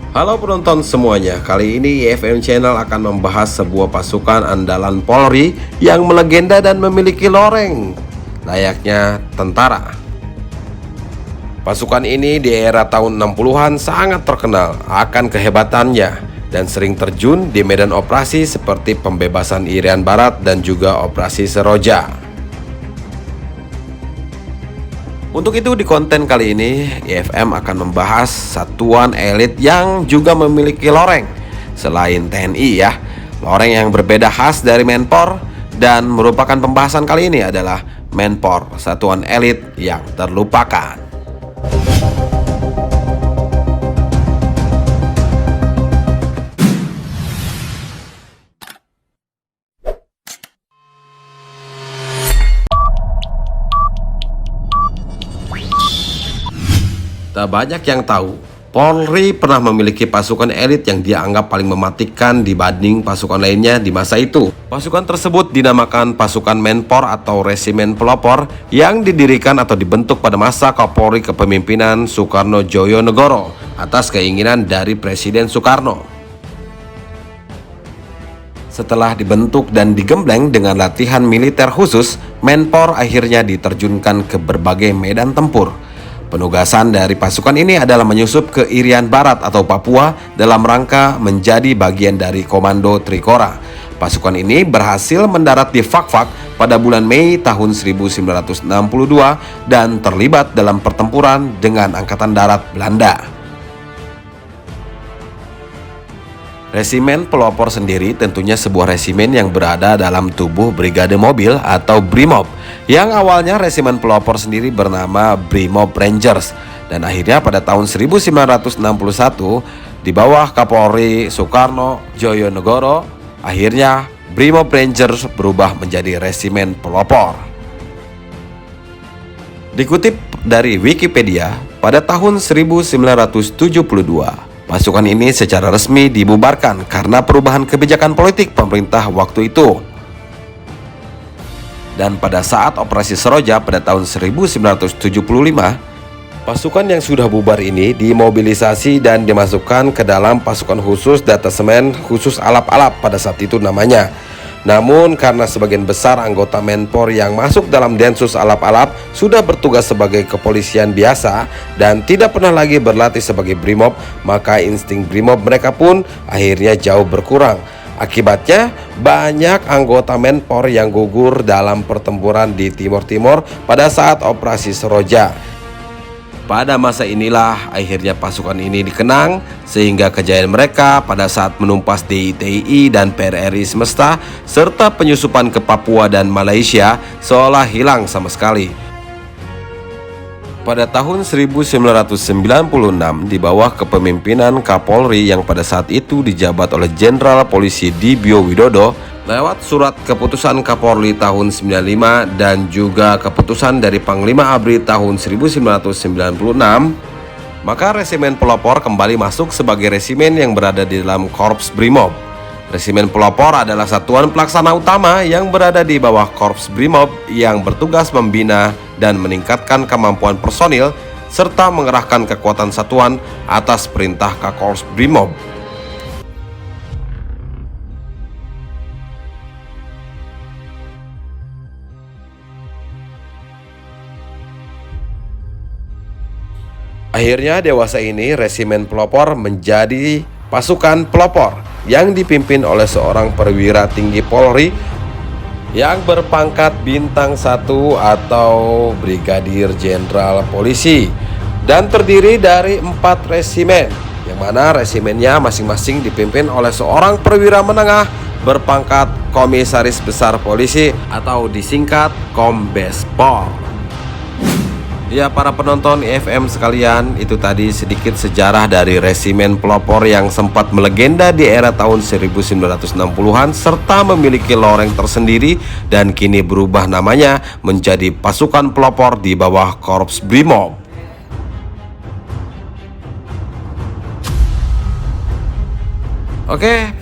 Halo penonton semuanya, kali ini IFM Channel akan membahas sebuah pasukan andalan Polri yang melegenda dan memiliki loreng layaknya tentara. Pasukan ini di era tahun 60-an sangat terkenal akan kehebatannya dan sering terjun di medan operasi seperti pembebasan Irian Barat dan juga operasi Seroja. Untuk itu di konten kali ini IFM akan membahas satuan elit yang juga memiliki loreng selain TNI ya. Loreng yang berbeda khas dari Menpor dan merupakan pembahasan kali ini adalah Menpor, satuan elit yang terlupakan. Tak banyak yang tahu, Polri pernah memiliki pasukan elit yang dia anggap paling mematikan dibanding pasukan lainnya di masa itu. Pasukan tersebut dinamakan pasukan Menpor atau Resimen Pelopor yang didirikan atau dibentuk pada masa Kapolri kepemimpinan Soekarno Joyonegoro atas keinginan dari Presiden Soekarno. Setelah dibentuk dan digembleng dengan latihan militer khusus, Menpor akhirnya diterjunkan ke berbagai medan tempur. Penugasan dari pasukan ini adalah menyusup ke Irian Barat atau Papua dalam rangka menjadi bagian dari Komando Trikora. Pasukan ini berhasil mendarat di Fak-Fak pada bulan Mei tahun 1962 dan terlibat dalam pertempuran dengan Angkatan Darat Belanda. Resimen Pelopor sendiri tentunya sebuah resimen yang berada dalam tubuh Brigade Mobil atau Brimob, yang awalnya Resimen Pelopor sendiri bernama Brimob Rangers dan akhirnya pada tahun 1961 di bawah Kapolri Soekarno Joyonegoro akhirnya Brimob Rangers berubah menjadi Resimen Pelopor. Dikutip dari Wikipedia, pada tahun 1972 pasukan ini secara resmi dibubarkan karena perubahan kebijakan politik pemerintah waktu itu. Dan pada saat operasi Seroja pada tahun 1975, pasukan yang sudah bubar ini dimobilisasi dan dimasukkan ke dalam pasukan khusus detasemen khusus alap-alap pada saat itu namanya. Namun karena sebagian besar anggota Menpor yang masuk dalam Densus alap-alap sudah bertugas sebagai kepolisian biasa dan tidak pernah lagi berlatih sebagai Brimob, maka insting Brimob mereka pun akhirnya jauh berkurang. Akibatnya banyak anggota Menpor yang gugur dalam pertempuran di Timur Timur pada saat operasi Seroja. Pada masa inilah akhirnya pasukan ini dikenang sehingga kejayaan mereka pada saat menumpas DITI dan PRRI semesta serta penyusupan ke Papua dan Malaysia seolah hilang sama sekali. Pada tahun 1996 di bawah kepemimpinan Kapolri yang pada saat itu dijabat oleh Jenderal Polisi Dibyo Widodo, lewat surat keputusan Kapolri tahun 95 dan juga keputusan dari Panglima ABRI tahun 1996, maka Resimen Pelopor kembali masuk sebagai resimen yang berada di dalam Korps Brimob. Resimen Pelopor adalah satuan pelaksana utama yang berada di bawah Korps Brimob yang bertugas membina dan meningkatkan kemampuan personil serta mengerahkan kekuatan satuan atas perintah Kakorps Brimob. Akhirnya dewasa ini Resimen Pelopor menjadi pasukan pelopor yang dipimpin oleh seorang perwira tinggi Polri yang berpangkat bintang 1 atau Brigadir Jenderal Polisi dan terdiri dari 4 resimen, yang mana resimennya masing-masing dipimpin oleh seorang perwira menengah berpangkat Komisaris Besar Polisi atau disingkat Kombes Pol. Ya, para penonton IFM sekalian, itu tadi sedikit sejarah dari Resimen Pelopor yang sempat melegenda di era tahun 1960-an serta memiliki loreng tersendiri dan kini berubah namanya menjadi pasukan pelopor di bawah Korps Brimob. Oke,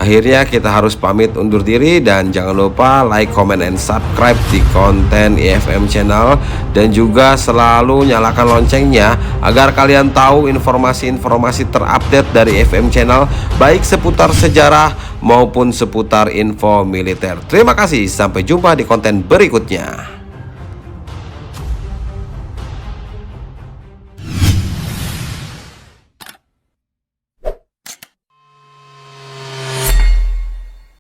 Akhirnya kita harus pamit undur diri, dan jangan lupa like, comment, and subscribe di konten IFM channel, dan juga selalu nyalakan loncengnya agar kalian tahu informasi-informasi terupdate dari IFM channel, baik seputar sejarah maupun seputar info militer. Terima kasih, sampai jumpa di konten berikutnya.